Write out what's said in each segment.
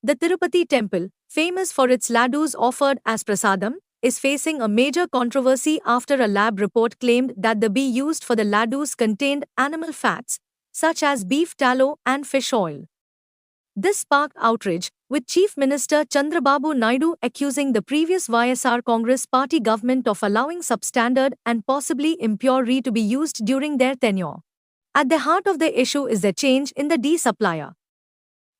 The Tirupati temple, famous for its laddoos offered as prasadam, is facing a major controversy after a lab report claimed that the ghee used for the laddoos contained animal fats, such as beef tallow and fish oil. This sparked outrage, with Chief Minister Chandrababu Naidu accusing the previous YSR Congress party government of allowing substandard and possibly impure ghee to be used during their tenure. At the heart of the issue is the change in the ghee supplier.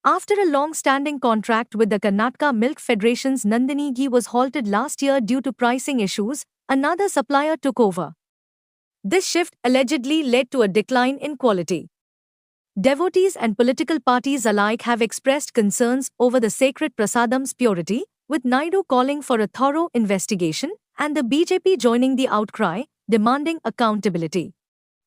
After a long-standing contract with the Karnataka Milk Federation's Nandini ghee was halted last year due to pricing issues, another supplier took over. This shift allegedly led to a decline in quality. Devotees and political parties alike have expressed concerns over the sacred prasadam's purity, with Naidu calling for a thorough investigation and the BJP joining the outcry, demanding accountability.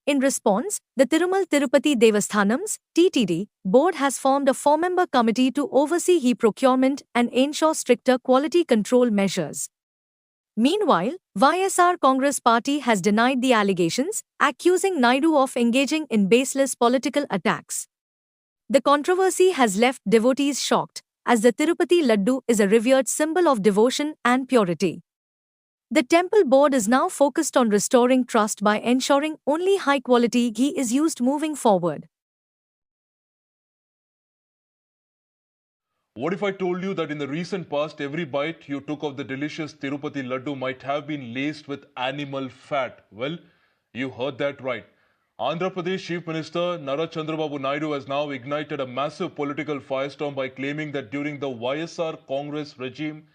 In response, the Tirupati Devasthanam's (TTD) board has formed a 4-member committee to oversee ghee procurement and ensure stricter quality control measures. Meanwhile, YSR Congress party has denied the allegations, accusing Naidu of engaging in baseless political attacks. The controversy has left devotees shocked, as the Tirupati Laddoo is a revered symbol of devotion and purity. The temple board is now focused on restoring trust by ensuring only high-quality ghee is used moving forward. What if I told you that in the recent past, every bite you took of the delicious Tirupati Laddoo might have been laced with animal fat? Well, you heard that right. Andhra Pradesh Chief Minister Nara Chandrababu Naidu has now ignited a massive political firestorm by claiming that during the YSR Congress regime,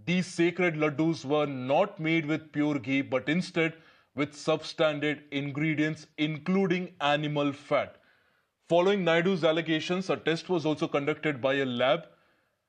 these sacred laddoos were not made with pure ghee but instead with substandard ingredients including animal fat. Following Naidu's allegations, a test was also conducted by a lab,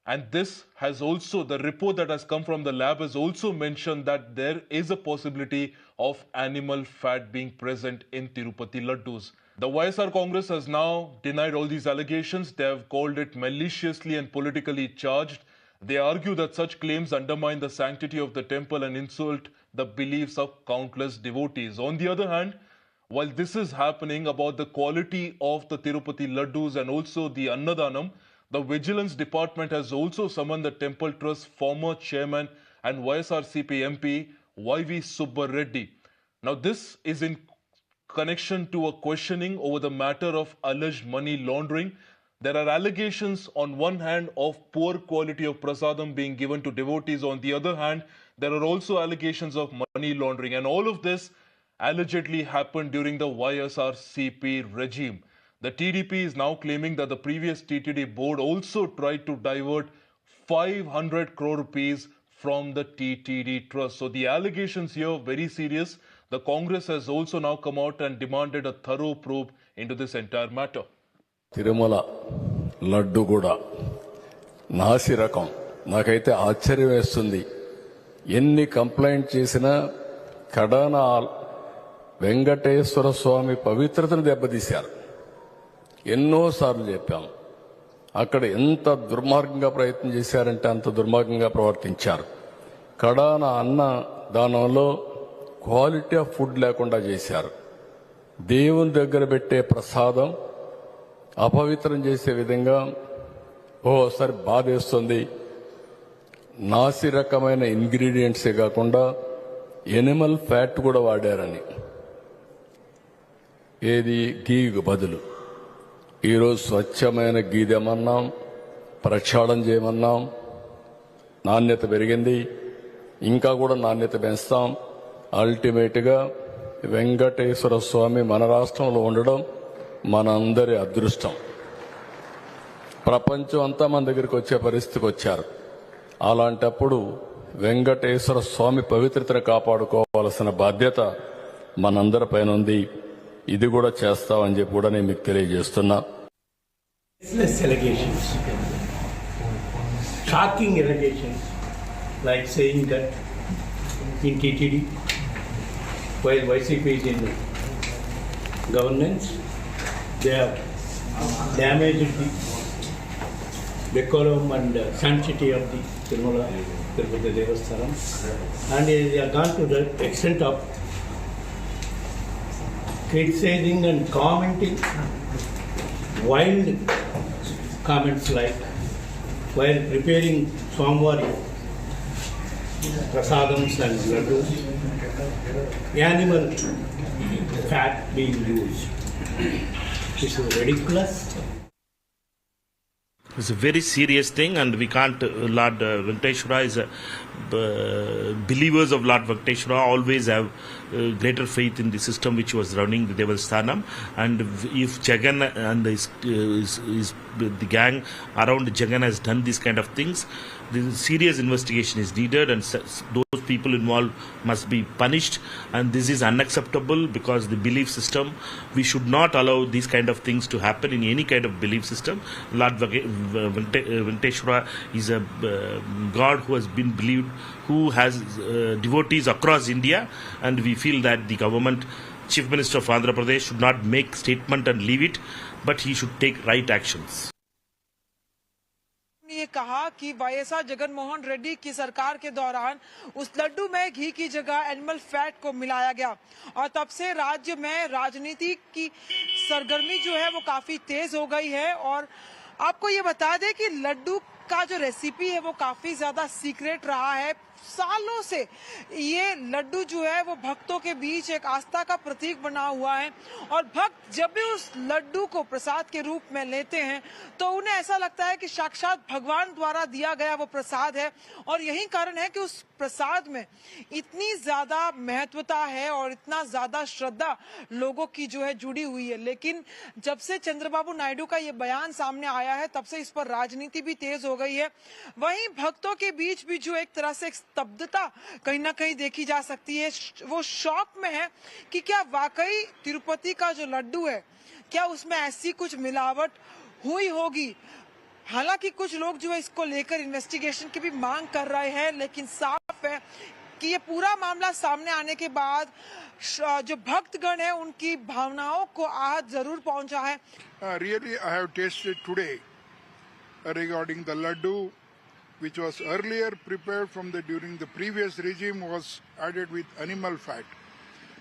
and the report that has come from the lab has also mentioned that there is a possibility of animal fat being present in Tirupati laddoos. The YSR Congress has now denied all these allegations. They have called it maliciously and politically charged. They argue that such claims undermine the sanctity of the temple and insult the beliefs of countless devotees. On the other hand, while this is happening about the quality of the Tirupati laddoos and also the Annadanam, the Vigilance Department has also summoned the Temple Trust former chairman and YSRCP MP Y.V. Subba Reddy. Now this is in connection to a questioning over the matter of alleged money laundering. There are allegations on one hand of poor quality of prasadam being given to devotees. On the other hand, there are also allegations of money laundering. And all of this allegedly happened during the YSRCP regime. The TDP is now claiming that the previous TTD board also tried to divert 500 crore rupees from the TTD trust. So the allegations here are very serious. The Congress has also now come out and demanded a thorough probe into this entire matter. Tirumala laddu కూడా నాసి రకం. నాకైతే ఆశ్చర్యం వేస్తుంది. ఎన్ని complaint చేసినా కడాన వెంకటేశ్వర స్వామి పవిత్రతను దెబ్బతీశారు. ఎన్నోసార్లు చెప్పాం. అక్కడ ఎంత దుర్మార్గంగా ప్రయత్నం చేశారంటే అంత దుర్మార్గంగా ప్రవర్తించారు. కడాన అన్న దానంలో క్వాలిటీ ఆఫ్ ఫుడ్ లేకుండా చేశారు. దేవుని దగ్గర పెట్టే ప్రసాదం అపవిత్రం చేసే విధంగా ఓసారి బాధేస్తుంది. నాసి రకమైన ఇంగ్రీడియంట్సే కాకుండా ఎనిమల్ ఫ్యాట్ కూడా వాడారని, ఏది ఘీకు బదులు. ఈరోజు స్వచ్ఛమైన ఘీ తెమన్నాం, ప్రక్షాళన చేయమన్నాం. నాణ్యత పెరిగింది, ఇంకా కూడా నాణ్యత పెంచుతాం. అల్టిమేట్గా వెంకటేశ్వర స్వామి మన రాష్ట్రంలో ఉండడం మనందరి అదృష్టం. ప్రపంచం అంతా మన దగ్గరికి వచ్చే పరిస్థితికి వచ్చారు. అలాంటప్పుడు వెంకటేశ్వర స్వామి పవిత్రతను కాపాడుకోవాల్సిన బాధ్యత మనందరిపైన ఉంది. ఇది కూడా చేస్తామని చెప్పి కూడా నేను మీకు తెలియజేస్తున్నా. Shocking allegations like saying that in TTD, while YCP is in governance, they have damaged the decorum and sanctity of the Tirupati Devasthanam, and they have gone to the extent of criticizing and commenting wild comments like while preparing Swamvari, prasadams and laddus, animal fat being used. This is ridiculous. It's a very serious thing, and we can't. Lord Venkateshwara is believers of Lord Venkateshwara always have greater faith in the system which was running the Devasthanam. And if Jagan and the gang around Jagan has done these kind of things, the serious investigation is needed, and those people involved must be punished. And this is unacceptable, because the belief system, we should not allow these kind of things to happen in any kind of belief system. Lord Venkateshwara is a God who has been believed, who has devotees across India, and we feel that the government, Chief Minister of Andhra Pradesh, should not make statement and leave it, but he should take right actions. ये कहा कि YSR Jaganmohan Reddy की सरकार के दौरान उस लड्डू में घी की जगह एनिमल फैट को मिलाया गया, और तब से राज्य में राजनीति की सरगर्मी जो है वो काफी तेज हो गई है। और आपको ये बता दें कि लड्डू का जो रेसिपी है वो काफी ज्यादा सीक्रेट रहा है। सालों से ये लड्डू जो है वो भक्तों के बीच एक आस्था का प्रतीक बना हुआ है, और भक्त जब भी उस लड्डू को प्रसाद के रूप में लेते हैं तो उन्हें ऐसा लगता है कि साक्षात भगवान द्वारा दिया गया वो प्रसाद है। और यही कारण है कि उस प्रसाद में इतनी ज्यादा महत्वता है और इतना ज्यादा श्रद्धा लोगों की जो है जुड़ी हुई है। लेकिन जब से चंद्रबाबू नायडू का ये बयान सामने आया है, तब से इस पर राजनीति भी तेज हो गई है। वहीं भक्तों के बीच भी जो एक तरह से स्तब्धता कहीं ना कहीं देखी जा सकती है। वो शौक में है कि क्या वाकई तिरुपति का जो लड्डू है, क्या उसमें ऐसी कुछ मिलावट हुई होगी। हालांकि कुछ लोग जो है इसको लेकर इन्वेस्टिगेशन की भी मांग कर रहे हैं, लेकिन साफ है कि ये पूरा मामला सामने आने के बाद जो भक्तगण है उनकी भावनाओं को आहत जरूर पहुंचा है। Really, I have tasted today regarding the laddu, which was earlier prepared during the previous regime, was added with animal fat.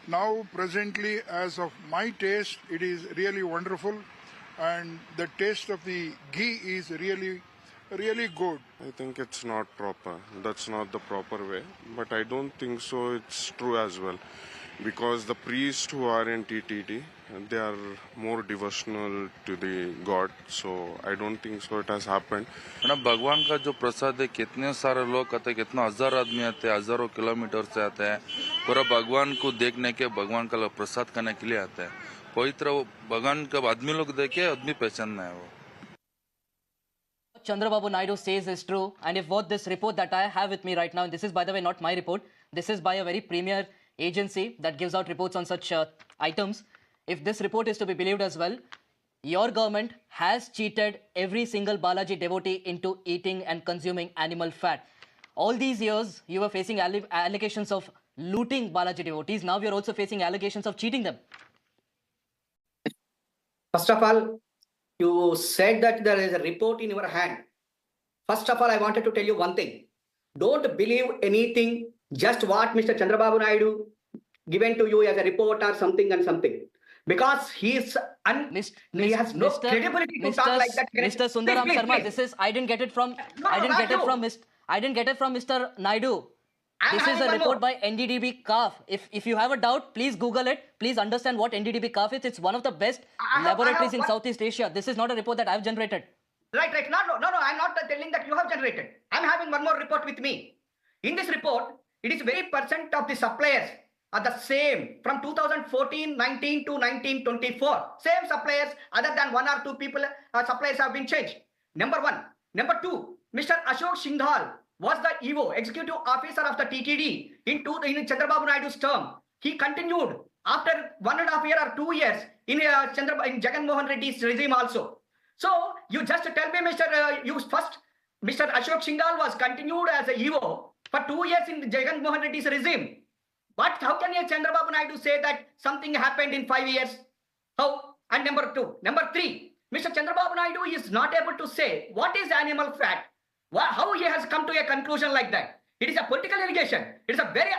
Now, presently, as of my taste, it is really wonderful, and the taste of the ghee is really good. I think it's not proper. That's not the proper way. But I don't think so it's true as well. Because the priests who are in TTD, they are more devotional to the God. So I don't think so it has happened. Madam, भगवान का जो प्रसाद है, कितने सारे लोग आते हैं, कितना हजार आदमी आते हैं, हजारों किलोमीटर से आते हैं, पूरा भगवान को देखने के, भगवान का प्रसाद खाने के लिए आते हैं। पवित्र भगवान का आदमी लोग देखे, आदमी पहचानना है वो। Chandrababu Naidu says is true, and if what this report that I have with me right now, and this is by the way not my report, this is by a very premier agency that gives out reports on such items. If this report is to be believed as well, your government has cheated every single Balaji devotee into eating and consuming animal fat. All these years, you were facing allegations of looting Balaji devotees. Now we are also facing allegations of cheating them. First of all, you said that there is a report in your hand. First of all, I wanted to tell you one thing. Don't believe anything, just what Mr. Chandrababu Naidu given to you as a report or something and something. Because he has no credibility to talk like that. Mr. Sundaram please, Sharma, please. this is, I didn't get it from Mr. Naidu. This is a report by NDDB CAF. If you have a doubt, please Google it. Please understand what NDDB CAF is. It's one of the best laboratories in Southeast Asia. This is not a report that I've generated. Right. No. I'm not telling that you have generated. I'm having one more report with me. In this report, it is very percent of the suppliers are the same from 2014-19 to 19-24. Same suppliers, other than one or two people, suppliers have been changed. Number one. Number two, Mr. Ashok Shinghal was the EO, executive officer of the TTD in Chandrababu Naidu's term. He continued after 1.5 years or 2 years in Jagan Mohan Reddy's regime also. So you just tell me, Mr. Ashok Shinghal was continued as a EO for 2 years in Jagan Mohan Reddy's regime. But how can Chandrababu Naidu say that something happened in 5 years? How? And number two. Number three, Mr. Chandrababu Naidu is not able to say what is animal fat. How he has come to a conclusion like that? It is a political allegation. It is a very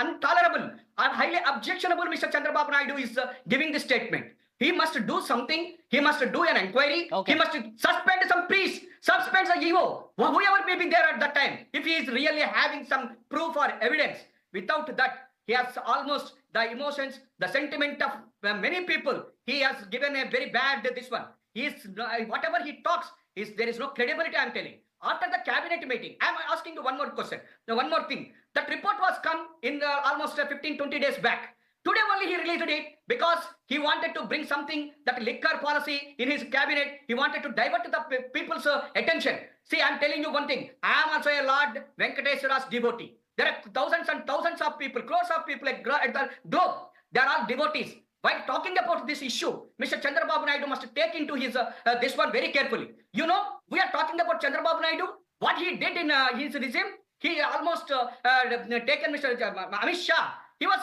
intolerable and highly objectionable. Mr. Chandrababu Naidu is giving this statement. He must do something. He must do an inquiry. Okay. He must suspend some priest, suspend the EO, whoever may be there at that time. If he is really having some proof or evidence, without that, he has almost the emotions, the sentiment of many people. He has given a very bad this one. He is whatever he talks is there is no credibility. I am telling. After the cabinet meeting, I am asking you one more question. Now, one more thing. That report was come in almost 15-20 days back. Today only he released it because he wanted to bring something, that liquor policy in his cabinet. He wanted to divert the people's attention. See, I am telling you one thing. I am also a Lord Venkateswara's devotee. There are thousands and thousands of people, crores of people at the globe. They are all devotees. While talking about this issue, Mr. Chandrababu Naidu must take into his this one very carefully. You know, we are talking about Chandrababu Naidu. What he did in his regime, he almost taken Mr. Amit Shah. He was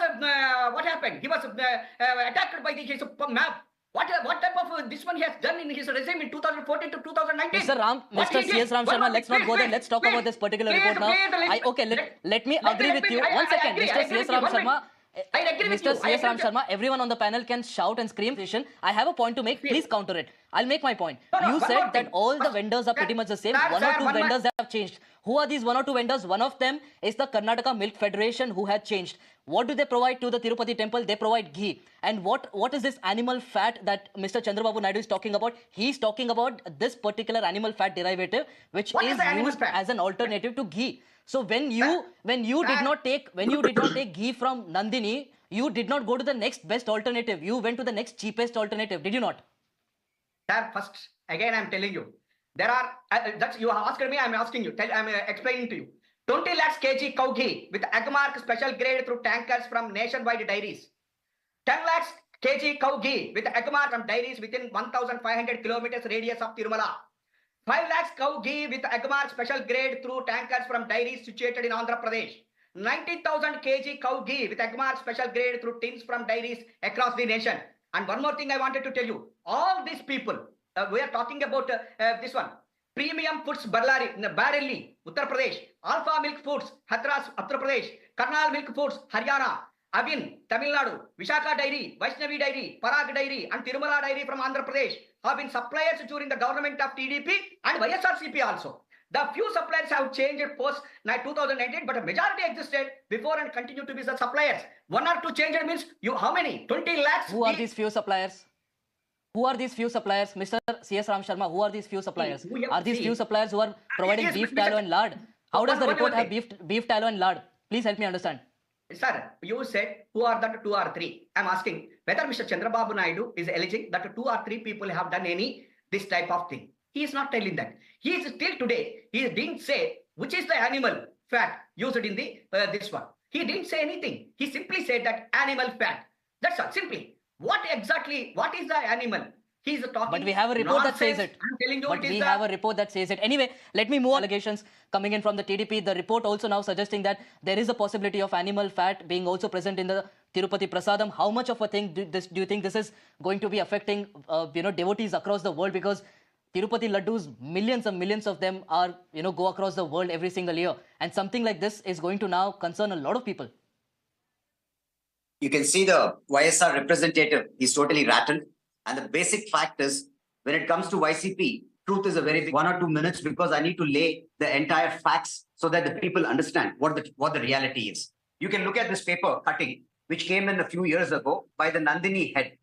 what happened? He was attacked by his map. What type of this one he has done in his regime in 2014 to 2019? Mr. C.S. Ram Sharma, let's not go there. Let's talk about this particular report now. Let me agree with you. One second, Mr. C.S. Ram Sharma. Mr. C.S. Ram Sharma, everyone on the panel can shout and scream. I have a point to make. Please counter it. I'll make my point. You said that all the vendors are pretty much the same. One or two vendors have changed. Who are these one or two vendors? One of them is the Karnataka Milk Federation, who had changed. What do they provide to the Tirupati temple? They provide ghee. And what is this animal fat that Mr. Chandrababu Naidu is talking about? He's talking about this particular animal fat derivative, which is used as an alternative to ghee. So when you did not take ghee from Nandini, you did not go to the next best alternative. You went to the next cheapest alternative. Did you not? Sir, first again I am telling you, there are that's you asked me. I am asking you. I am explaining to you. 20 lakhs kg cow ghee with Agmark special grade through tankers from nationwide dairies. 10 lakhs kg cow ghee with Agmark from dairies within 1,500 kilometers radius of Tirumala. 5 lakhs cow ghee with Agmark special grade through tankers from dairies situated in Andhra Pradesh. 90,000 kg cow ghee with Agmark special grade through tins from dairies across the nation. And one more thing I wanted to tell you. All these people, we are talking about this one. Premium Foods Barelli, Uttar Pradesh. Alpha Milk Foods, Hathras, Uttar Pradesh. Karnal Milk Foods, Haryana. Avin, Tamil Nadu. Vishaka Dairy, Vaishnavi Dairy, Parag Dairy and Tirumala Dairy from Andhra Pradesh have been suppliers during the government of TDP and YSRCP also. The few suppliers have changed post 2019, but a majority existed before and continue to be the suppliers. One or two changes means you how many? 20 lakhs. Who are these few suppliers? Who are these few suppliers? Mr. C.S. Ram Sharma, who are these few suppliers? Are these few suppliers who are providing beef tallow and lard? How does the report have beef tallow and lard? Please help me understand. Sir, you said who are that 2 or 3? I'm asking whether Mr. Chandrababu Naidu is alleging that 2 or 3 people have done this type of thing. He is not telling that. He is till today, he didn't say which is the animal fat used in the this one. He didn't say anything. He simply said that animal fat. That's all, simply. What is the animal? He's talking. But we have a report that says it. I'm telling you, but we have a report that says it. Anyway, let me move on. Allegations coming in from the TDP. The report also now suggesting that there is a possibility of animal fat being also present in the Tirupati Prasadam. How much of a thing do you think this is going to be affecting devotees across the world? Because Tirupati Laddus, millions and millions of them are go across the world every single year, and something like this is going to now concern a lot of people. You can see the YSR representative, he's totally rattled. And the basic fact is, when it comes to YCP, truth is a very big 1 or 2 minutes because I need to lay the entire facts so that the people understand what the reality is. You can look at this paper cutting, which came in a few years ago by the Nandini head.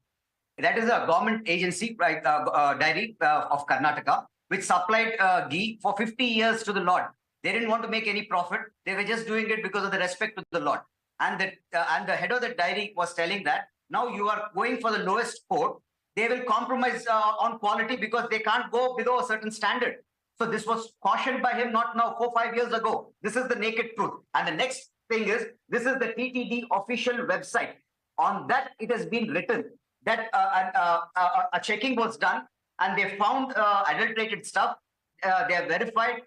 That is a government agency, right, dairy of Karnataka, which supplied ghee for 50 years to the Lord. They didn't want to make any profit. They were just doing it because of the respect to the Lord. And the head of the dairy was telling that now you are going for the lowest quote. They will compromise on quality because they can't go below a certain standard. So this was cautioned by him not now 4 or 5 years ago. This is the naked truth. And the next thing is, this is the TTD official website. On that, it has been written that a checking was done and they found adulterated stuff. They have verified,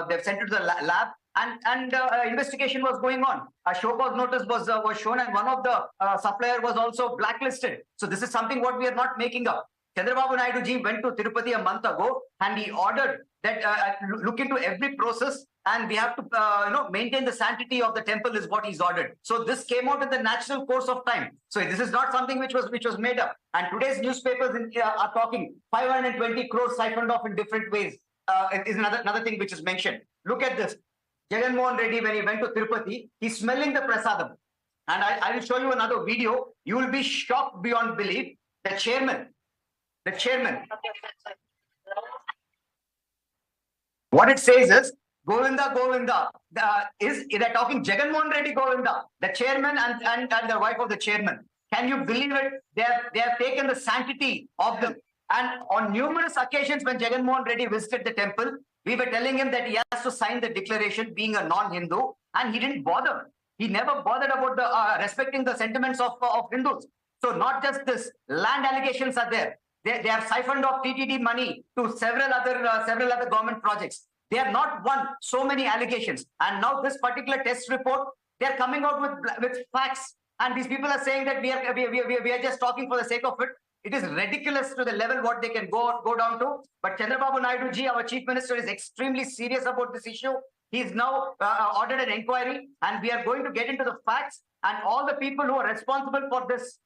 they've sent it to the lab, and investigation was going on. A show cause notice was shown, and one of the supplier was also blacklisted. So this is something what we are not making up. Chandrababu Naidu ji went to Tirupati a month ago and he ordered that look into every process and we have to maintain the sanctity of the temple is what he's ordered. So this came out in the natural course of time. So this is not something which was made up. And today's newspapers are talking 520 crores siphoned off in different ways. Is another thing which is mentioned. Look at this. Jagan Mohan Reddy, when he went to Tirupati, he's smelling the prasadam. And I will show you another video. You will be shocked beyond belief. The chairman. What it says is, Govinda, Govinda. They're talking Jagan Mohan Reddy Govinda, the chairman and the wife of the chairman. Can you believe it? They have taken the sanctity of them. And on numerous occasions when Jagan Mohan Reddy visited the temple, we were telling him that he has to sign the declaration being a non-Hindu, and he didn't bother. He never bothered about the respecting the sentiments of Hindus. So not just this, land allegations are there. They have siphoned off TTD money to several other government projects. They have not won so many allegations. And now this particular test report, they are coming out with facts. And these people are saying that we are just talking for the sake of it. It is ridiculous to the level what they can go down to. But Chandrababu Naidu ji, our chief minister, is extremely serious about this issue. He is now ordered an inquiry, and we are going to get into the facts. And all the people who are responsible for this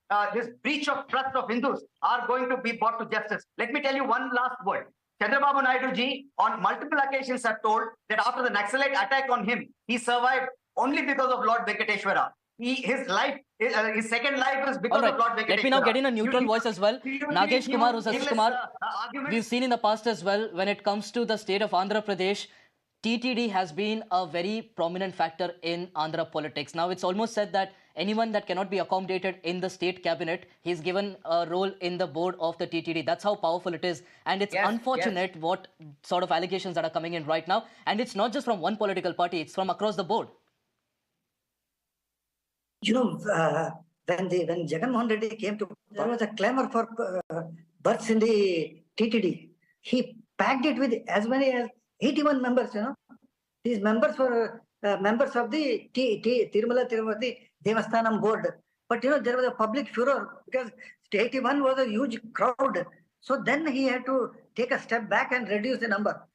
breach of trust of Hindus are going to be brought to justice. Let me tell you one last word. Chandrababu Naidu ji, on multiple occasions, are told that after the Naxalite attack on him, he survived only because of Lord Venkateshwara. His second life is because of Lord Venkateshwara. Let me now get in a neutral voice as well. Nagesh Kumar, Usasis Kumar, we've seen in the past as well, when it comes to the state of Andhra Pradesh, TTD has been a very prominent factor in Andhra politics. Now, it's almost said that anyone that cannot be accommodated in the state cabinet, he's given a role in the board of the TTD. That's how powerful it is. And it's unfortunate what sort of allegations that are coming in right now. And it's not just from one political party, it's from across the board. You know, when Jagan Mohan Reddy came to, there was a clamor for births in the TTD. He packed it with as many as 81 members, you know. These members were members of the Tirumala Tirupati Devasthanam board. But, you know, there was a public furor because 81 was a huge crowd. So then he had to take a step back and reduce the number.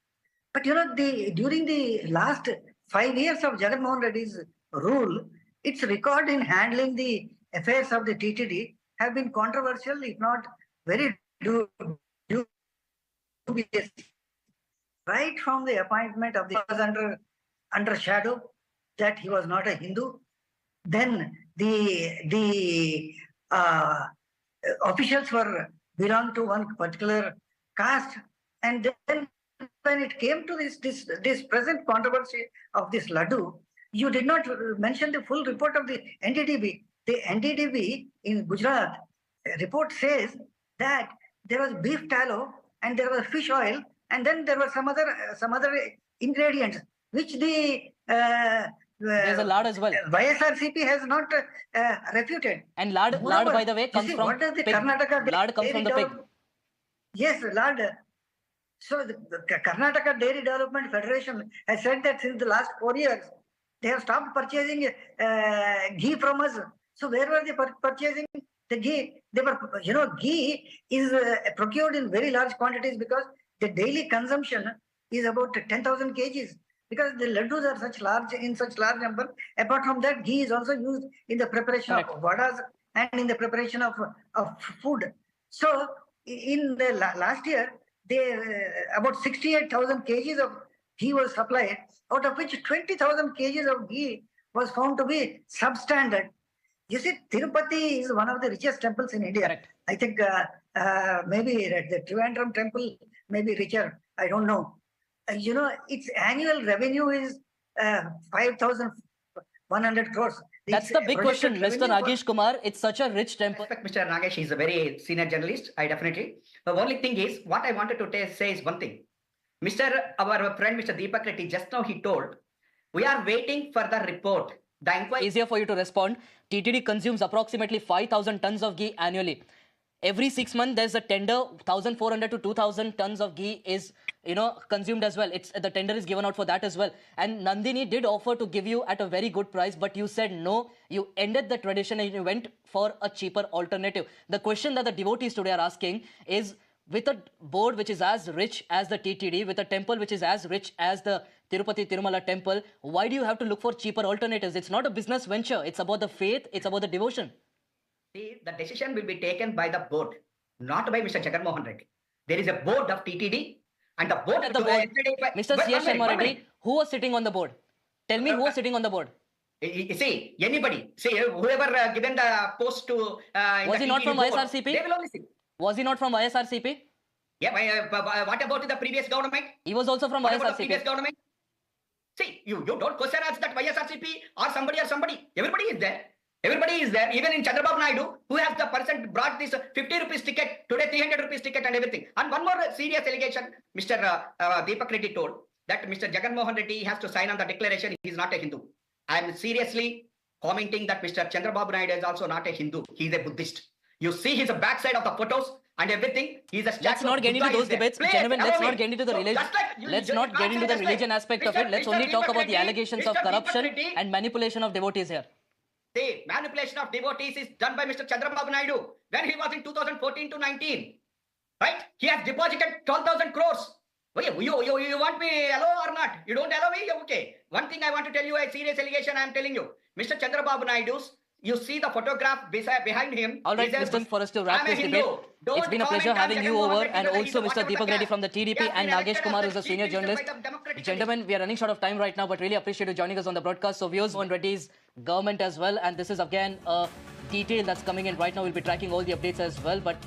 But, you know, during the last 5 years of Jagan Mohan Reddy's rule, its record in handling the affairs of the TTD have been controversial, if not very dubious. Right from the appointment of the was under shadow that he was not a Hindu. Then the officials belonged to one particular caste, and then when it came to this present controversy of this Laddoo, you did not mention the full report of the NDDB. The NDDB in Gujarat report says that there was beef tallow and there was fish oil, and then there were some other ingredients which there's a lard as well. YSRCP has not refuted. And lard, by the way, comes from what does the pig. Karnataka Lard comes from the pig. Yes, lard. So the Karnataka Dairy Development Federation has said that since the last 4 years, they have stopped purchasing ghee from us. So where were they purchasing the ghee? They were, you know, ghee is procured in very large quantities because the daily consumption is about 10,000 kgs. Because the laddus are in such large number. Apart from that, ghee is also used in the preparation of vadas and in the preparation of food. So in the last year, about 68,000 kgs of ghee was supplied, out of which 20,000 kgs of ghee was found to be substandard. You see, Tirupati is one of the richest temples in India. Correct. I think maybe the Trivandrum temple may be richer. I don't know. You know, its annual revenue is 5,100 crores. That's the big question, Mr. Nagesh Kumar. It's such a rich temple. I respect Mr. Nagesh. He's a very senior journalist. I definitely. The only thing is, what I wanted to say is one thing. Our friend Mr. Deepak Reddy, just now he told, we are waiting for the report. The inquiry. Easier for you to respond. TTD consumes approximately 5,000 tons of ghee annually. Every 6 months, there's a tender, 1,400 to 2,000 tons of ghee is, consumed as well. The tender is given out for that as well. And Nandini did offer to give you at a very good price, but you said no. You ended the tradition and you went for a cheaper alternative. The question that the devotees today are asking is, with a board which is as rich as the TTD, with a temple which is as rich as the Tirupati Tirumala temple, why do you have to look for cheaper alternatives? It's not a business venture. It's about the faith. It's about the devotion. See, the decision will be taken by the board, not by Mr. Jagan Mohan Reddy. There is a board of TTD and the board... Mr. C.S. Sharma Reddy, who was sitting on the board? Tell me who was sitting on the board. See, anybody, see, whoever given the post to... was he not from ISRCP? They will only see. Was he not from ISRCP? Yeah, what about the previous government? He was also from what ISRCP. About the previous government? See, you don't question us that ISRCP or somebody. Everybody is there. Everybody is there. Even in Chandrababu Naidu, who has the person brought this 50 rupees ticket, today 300 rupees ticket and everything. And one more serious allegation, Mr. Deepak Reddy told that Mr. Jagan Mohan Reddy has to sign on the declaration he is not a Hindu. I am seriously commenting that Mr. Chandrababu Naidu is also not a Hindu. He is a Buddhist. You see his backside of the photos and everything. He's a statue. Let's not get into those debates, gentlemen. Let's not get into the religion. Let's not get into the religion aspect of it. Let's only talk about the allegations of corruption and manipulation of devotees here. The manipulation of devotees is done by Mr. Chandrababu Naidu when he was in 2014 to 19. Right? He has deposited 12,000 crores. You want me allow or not? You don't allow me? Okay. One thing I want to tell you, a serious allegation I am telling you. Mr. Chandrababu Naidu's, you see the photograph behind him. All right, Mr. For us to wrap this debate, it's been a pleasure having you over, and also Mr. Deepak Reddy from the TDP and Nagesh Kumar, who is a senior journalist. Gentlemen, we are running short of time right now, but really appreciate you joining us on the broadcast. So viewers on Reddy's government as well, and this is again a detail that's coming in right now. We'll be tracking all the updates as well, but